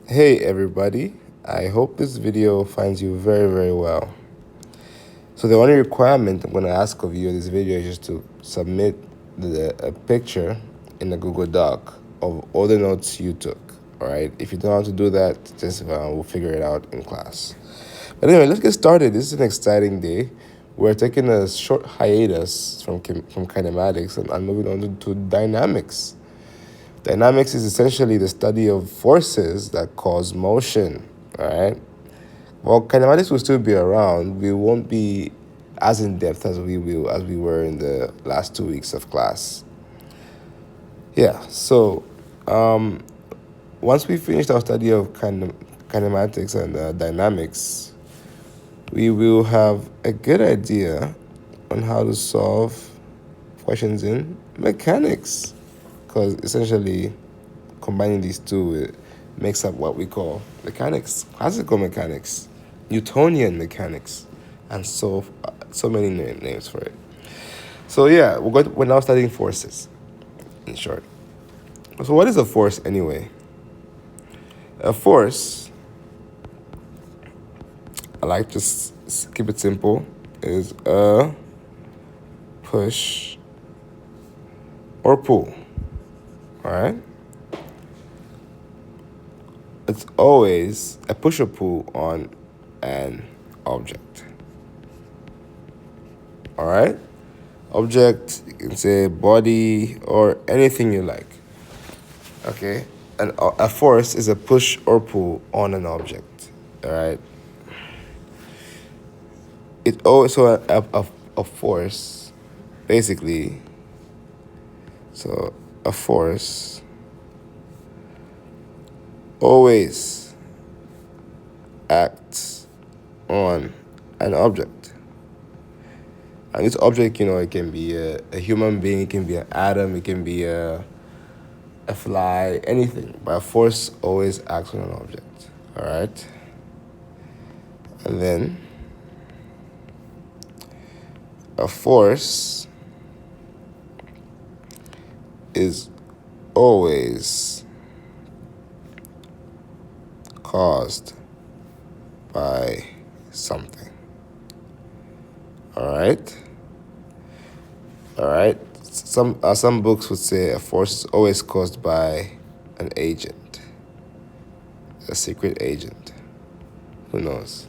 Hey everybody, I hope this video finds you very, very well. So the only requirement I'm going to ask of you in this video is just to submit a picture in a Google Doc of all the notes you took. All right, if you don't know how to do that, just we'll figure it out in class. But anyway, let's get started. This is an exciting day. We're taking a short hiatus from kinematics and moving on to dynamics. Dynamics is essentially the study of forces that cause motion, all right? Well, kinematics will still be around. We won't be as in depth as we were in the last 2 weeks of class. Yeah. So once we finished our study of kinematics and dynamics, we will have a good idea on how to solve questions in mechanics, because essentially combining these two, it makes up what we call mechanics, classical mechanics, Newtonian mechanics, and so many names for it. So yeah, we're now studying forces, in short. So what is a force anyway? A force, I like to keep it simple, is a push or pull, all right? It's always a push or pull on an object. All right? Object, you can say body or anything you like. Okay? And a force is a push or pull on an object. All right? It also a force, basically. So a force always acts on an object. And this object, it can be a human being, it can be an atom, it can be a fly, anything. But a force always acts on an object. All right? And then a force is always caused by something. All right? All right? Some books would say a force is always caused by an agent, a secret agent. Who knows?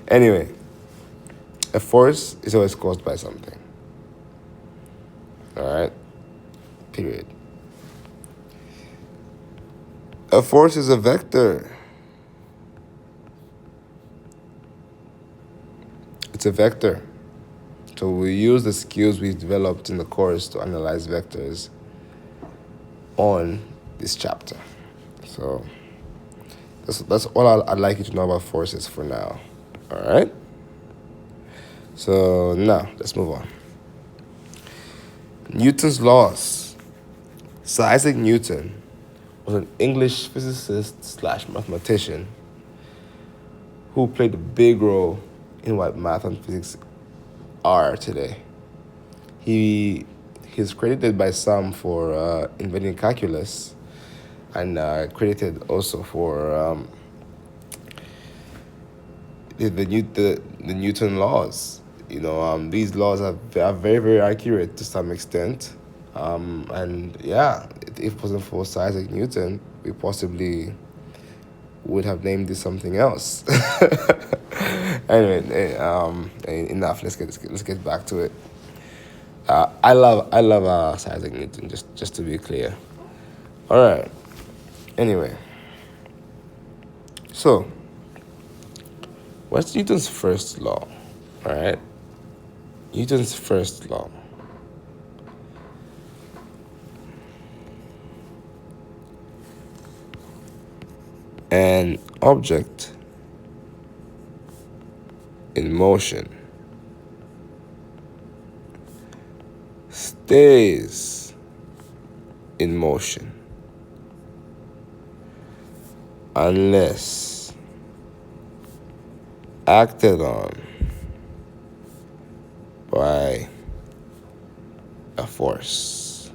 Anyway, a force is always caused by something. All right? Period. A force is a vector. It's a vector. So we use the skills we've developed in the course to analyze vectors on this chapter. So that's all I'd like you to know about forces for now. All right? So now, let's move on. Newton's laws. Sir Isaac Newton was an English physicist slash mathematician who played a big role in what math and physics are today. He's credited by some for inventing calculus, and credited also for the Newton laws. These laws are very, very accurate to some extent. And yeah, if it wasn't for Sir Isaac Newton, we possibly would have named this something else. Anyway, enough. Let's get back to it. I love Sir Isaac Newton. Just to be clear. All right. Anyway, so what's Newton's first law? All right. Newton's first law. An object in motion stays in motion unless acted on by a force.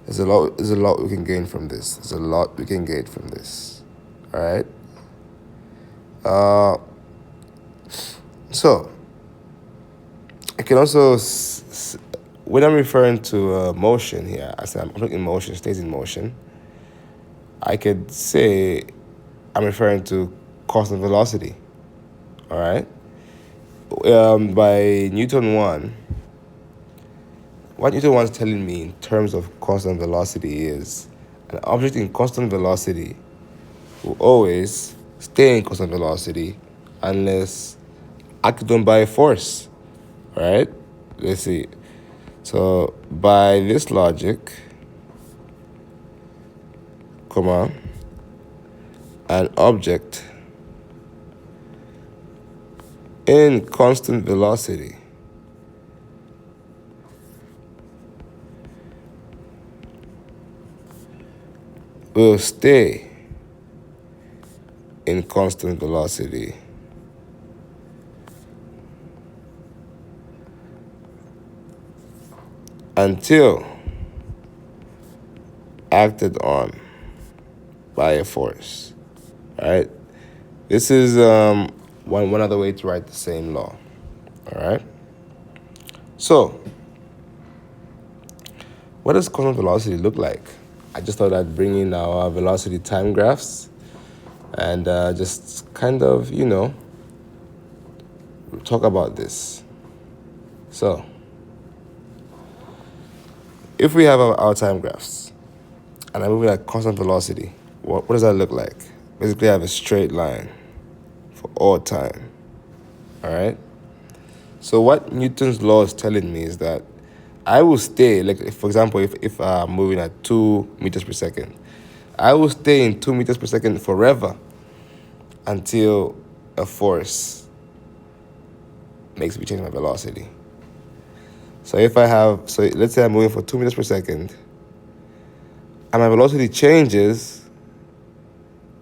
There's a lot we can gain from this. There's a lot we can gain from this. All right. So I can also, when I'm referring to motion here, I said I'm looking motion, stays in motion. I could say I'm referring to constant velocity. All right. By Newton 1, what Newton 1 is telling me in terms of constant velocity is an object in constant velocity will always stay in constant velocity unless acted on by a force. All right. Let's see. So by this logic, an object in constant velocity will stay in constant velocity until acted on by a force. All right. This is one other way to write the same law. All right. So, what does constant velocity look like? I just thought I'd bring in our velocity time graphs and just kind of, talk about this. So, if we have our time graphs and I'm moving at constant velocity, what does that look like? Basically, I have a straight line for all time. All right. So what Newton's law is telling me is that I will stay, like for example, if I'm moving at 2 meters per second, I will stay in 2 meters per second forever until a force makes me change my velocity. So let's say I'm moving for 2 meters per second, and my velocity changes.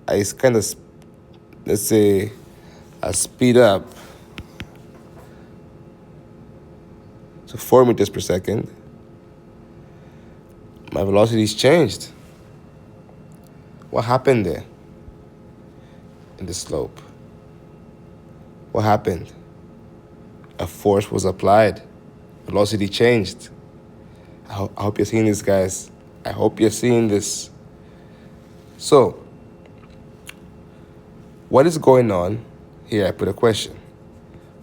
I kind of, let's say, I speed up to 4 meters per second. My velocity's changed. What happened there in the slope? What happened? A force was applied. Velocity changed. I hope you're seeing this, guys. I hope you're seeing this. So, what is going on? Here I put a question.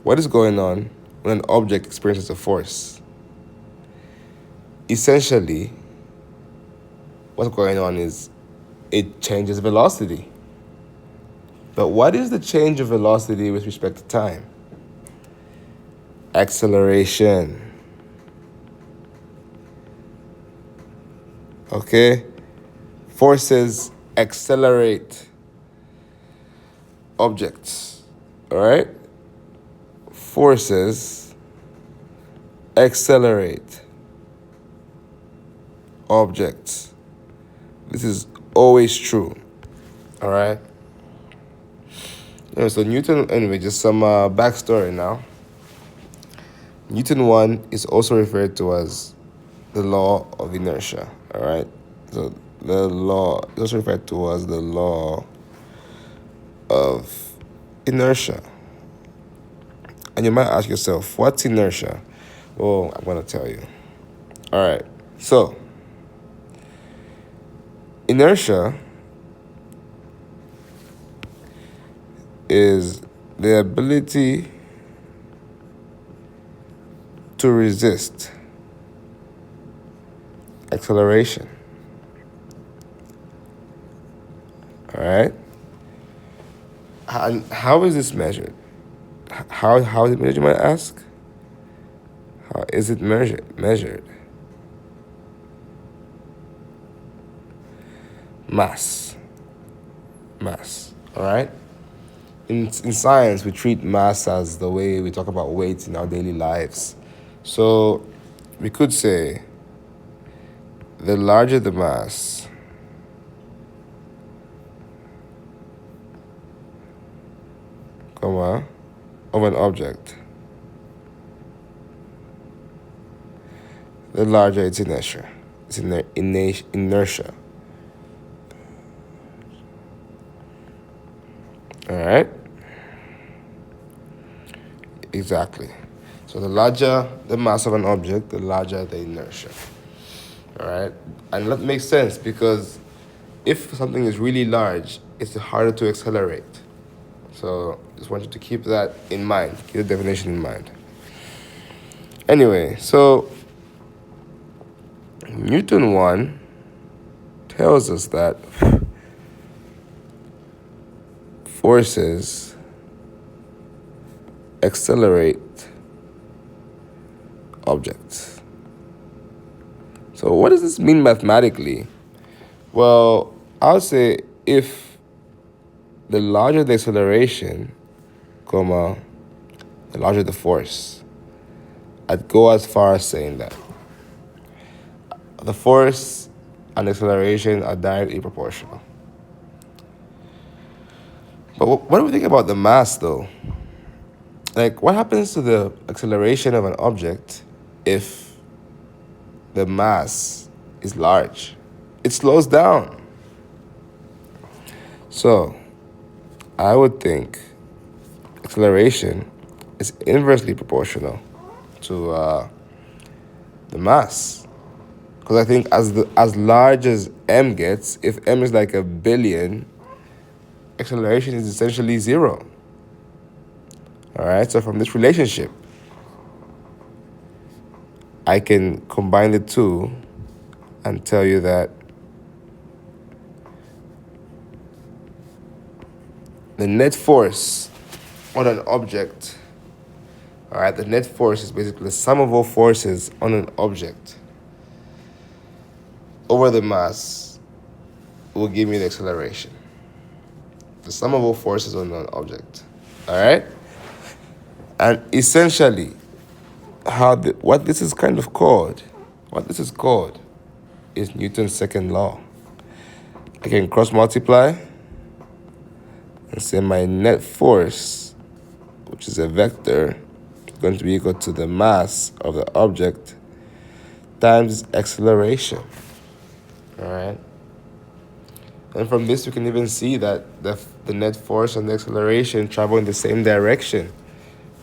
What is going on when an object experiences a force? Essentially, what's going on is it changes velocity. But what is the change of velocity with respect to time? Acceleration. Okay? Forces accelerate objects. All right? Forces accelerate objects. This is always true. All right? So Newton, anyway, just some backstory now. Newton 1 is also referred to as the law of inertia. All right? So the law is also referred to as the law of inertia. And you might ask yourself, what's inertia? Well, I'm going to tell you. All right. So, inertia is the ability to resist acceleration. All right? And how is this measured? How is it measured, you might ask? How is it measured? Mass. All right? In science, we treat mass as the way we talk about weight in our daily lives. So we could say the larger the mass, of an object, the larger its inertia. It's inertia. All right? Exactly. So the larger the mass of an object, the larger the inertia. All right? And that makes sense because if something is really large, it's harder to accelerate. So just want you to keep that in mind. Keep the definition in mind. Anyway, so Newton 1 tells us that forces accelerate objects. So what does this mean mathematically? Well, I would say if the larger the acceleration, comma, the larger the force, I'd go as far as saying that the force and acceleration are directly proportional. But what do we think about the mass, though? Like, what happens to the acceleration of an object if the mass is large? It slows down. So, I would think acceleration is inversely proportional to the mass. Because I think as large as m gets, if m is like 1,000,000,000, acceleration is essentially 0. All right, so from this relationship, I can combine the two and tell you that the net force on an object, all right, the net force is basically the sum of all forces on an object over the mass will give me the acceleration. The sum of all forces on an object, all right? And essentially, what this is called is Newton's second law. I can cross multiply and say my net force, which is a vector, is going to be equal to the mass of the object times acceleration. All right? And from this, we can even see that the net force and the acceleration travel in the same direction.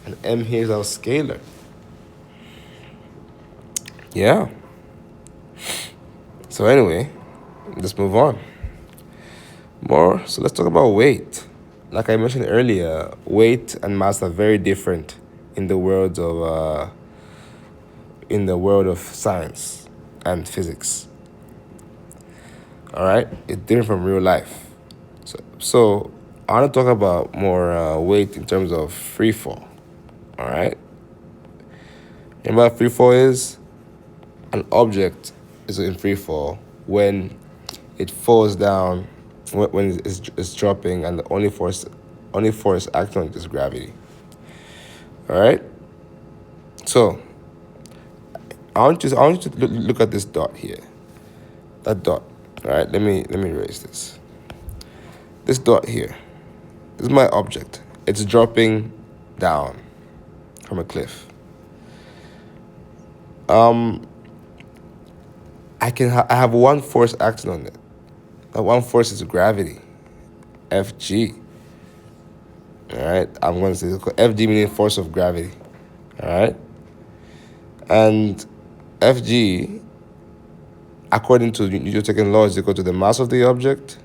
And m here is our scalar. Yeah. So anyway, let's move on. So let's talk about weight. Like I mentioned earlier, weight and mass are very different in the world of science and physics. All right, it's different from real life. So I want to talk about more weight in terms of free fall. All right. You know what free fall is? An object is in free fall when it falls down, when it's dropping, and the only force acting on it is gravity. All right. So I want you to look at this dot here. That dot. All right. Let me erase this. This dot here. This is my object. It's dropping down from a cliff. I have one force acting on it. That one force is gravity, Fg. All right, I'm going to say Fg meaning force of gravity. All right, and Fg, according to Newton's second law, is equal to the mass of the object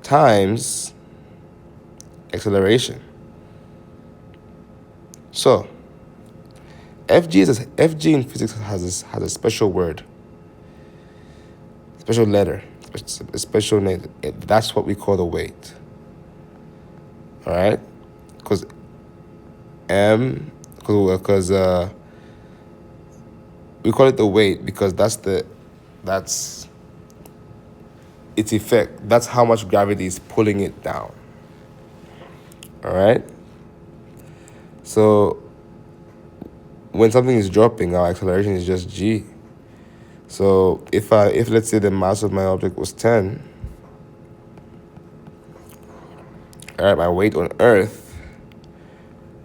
times acceleration. So Fg in physics has a special word, special letter, a special name. That's what we call the weight. All right, because we call it the weight because that's its effect. That's how much gravity is pulling it down. All right. So when something is dropping, our acceleration is just g. So if let's say the mass of my object was 10, all right, my weight on Earth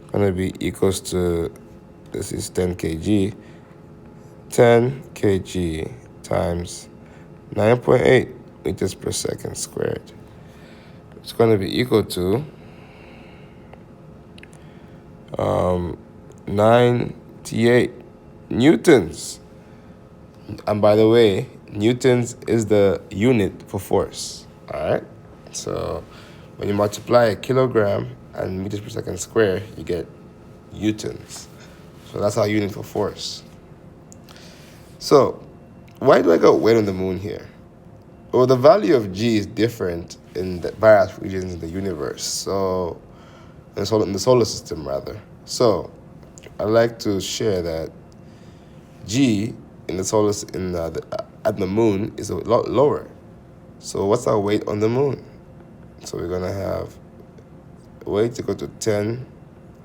is gonna be equals to, this is 10 kg. 10 kg times 9.8 meters per second squared. It's going to be equal to 98 newtons. And by the way, newtons is the unit for force. All right. So when you multiply a kilogram and meters per second square, you get newtons. So that's our unit for force. So why do I got weight on the moon here? Well, the value of G is different in the various regions in the universe. So in the solar system rather. So I'd like to share that G in the at the moon is a lot lower. So what's our weight on the moon? So we're gonna have weight equal to 10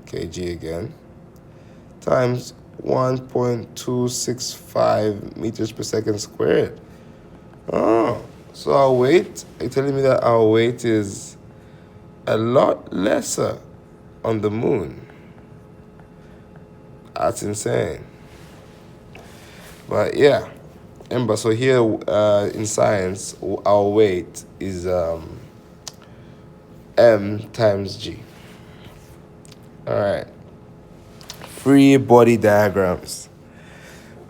kg again times 1.265 meters per second squared. Oh, so our weight, are you telling me that our weight is a lot lesser on the moon? That's insane. But yeah, remember, so here in science, our weight is M times G. All right. Free body diagrams.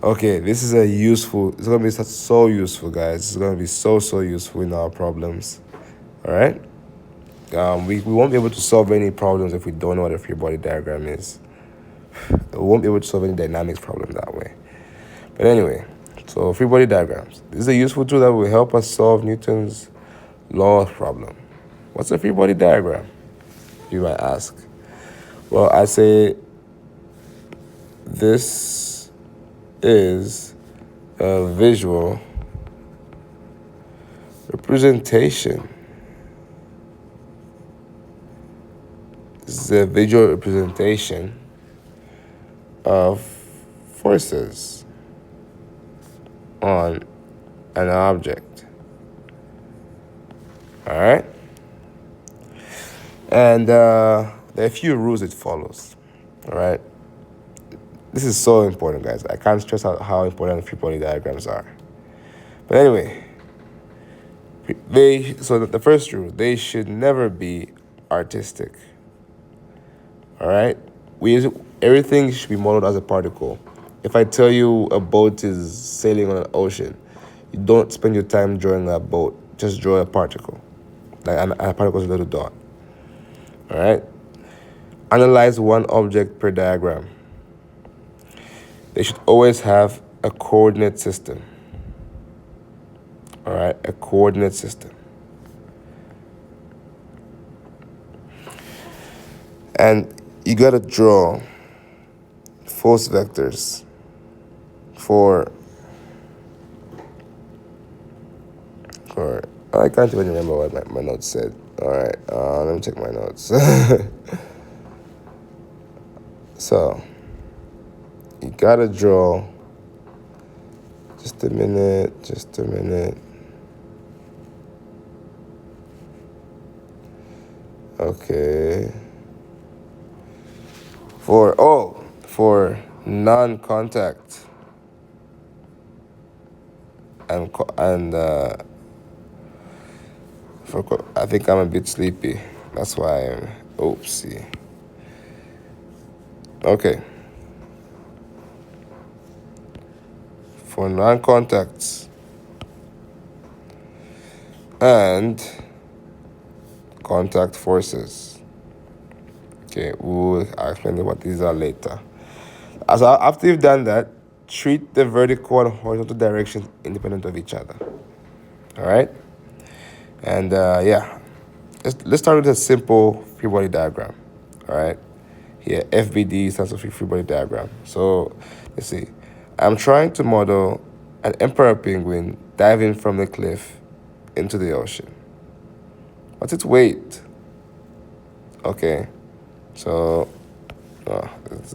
Okay, this is it's going to be so useful, guys. It's going to be so useful in our problems. All right. We won't be able to solve any problems if we don't know what a free body diagram is. We won't be able to solve any dynamics problem that way. But anyway, so free body diagrams. This is a useful tool that will help us solve Newton's law problem. What's a free body diagram, you might ask? Well, I say this is a visual representation. This is a visual representation of forces on an object. All right? And there are a few rules it follows. All right? This is so important, guys. I can't stress out how important free body diagrams are. But anyway, so the first rule, they should never be artistic. All right? Everything should be modeled as a particle. If I tell you a boat is sailing on an ocean, you don't spend your time drawing a boat. Just draw a particle. Like a particle is a little dot. All right? Analyze one object per diagram. They should always have a coordinate system. All right? A coordinate system. And you got to draw force vectors for I can't even remember what my notes said. All right, let me check my notes. So you gotta draw. Just a minute. Okay. For non-contact and I think I'm a bit sleepy. That's why I'm oopsie. Okay. For non-contacts and contact forces. Okay, I'll explain what these are later. After you've done that, treat the vertical and horizontal directions independent of each other. All right? And let's start with a simple free body diagram. All right? Here, FBD stands for free body diagram. So let's see. I'm trying to model an emperor penguin diving from the cliff into the ocean. What's its weight? Okay, so it's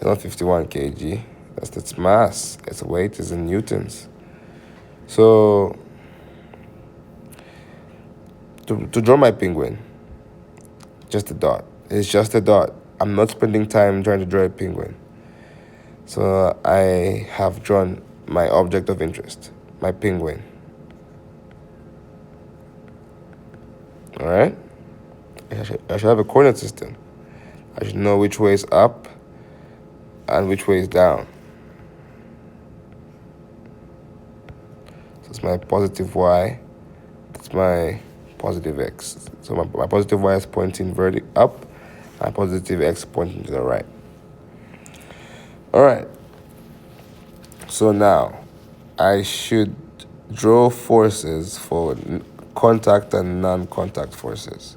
not 51 kg. That's its mass. Its weight is in newtons. So to draw my penguin, just a dot. It's just a dot. I'm not spending time trying to draw a penguin. So I have drawn my object of interest, my penguin. All right? I should have a coordinate system. I should know which way is up and which way is down. So it's my positive y, it's my positive x. So my positive y is pointing up, my positive x pointing to the right. All right. So now I should draw forces for contact and non-contact forces.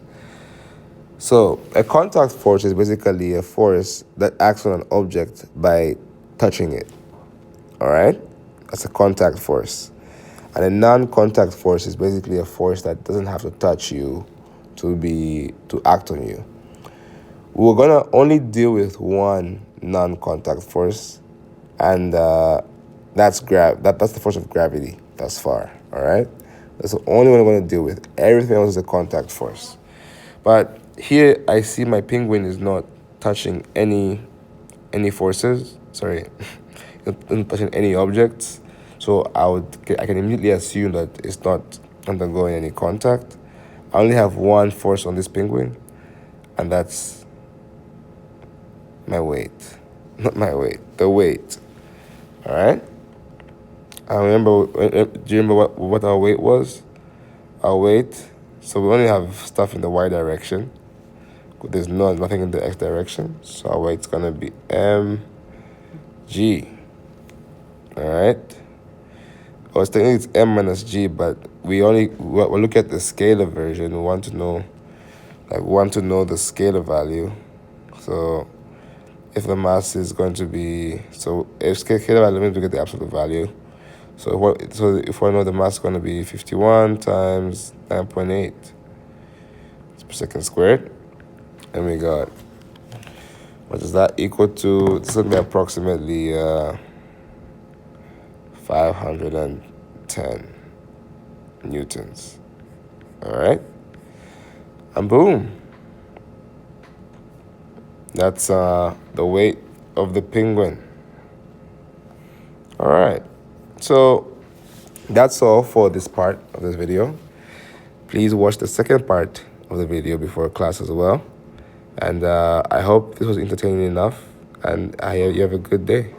So a contact force is basically a force that acts on an object by touching it. All right? That's a contact force. And a non-contact force is basically a force that doesn't have to touch you to act on you. We're gonna only deal with one non-contact force, and that's the force of gravity thus far. All right, that's the only one we're gonna deal with. Everything else is a contact force. But here I see my penguin is not touching any forces. Sorry, not touching any objects. So I can immediately assume that it's not undergoing any contact. I only have one force on this penguin, and that's my weight. Not my weight, the weight. All right? I remember, do you remember what our weight was? Our weight, so we only have stuff in the y direction. There's nothing in the x direction. So our weight's going to be mg. All right? I was thinking it's m minus g, but we'll look at the scalar version. We want to know the scalar value. So if the mass is going to be, so if scalar value means we get the absolute value. So if I know the mass is going to be 51 times 9.8 per second squared, and we got, what is that equal to? This will be approximately 510 newtons. All right, and boom. That's the weight of the penguin. All right. So that's all for this part of this video. Please watch the second part of the video before class as well. And I hope this was entertaining enough. And I hope you have a good day.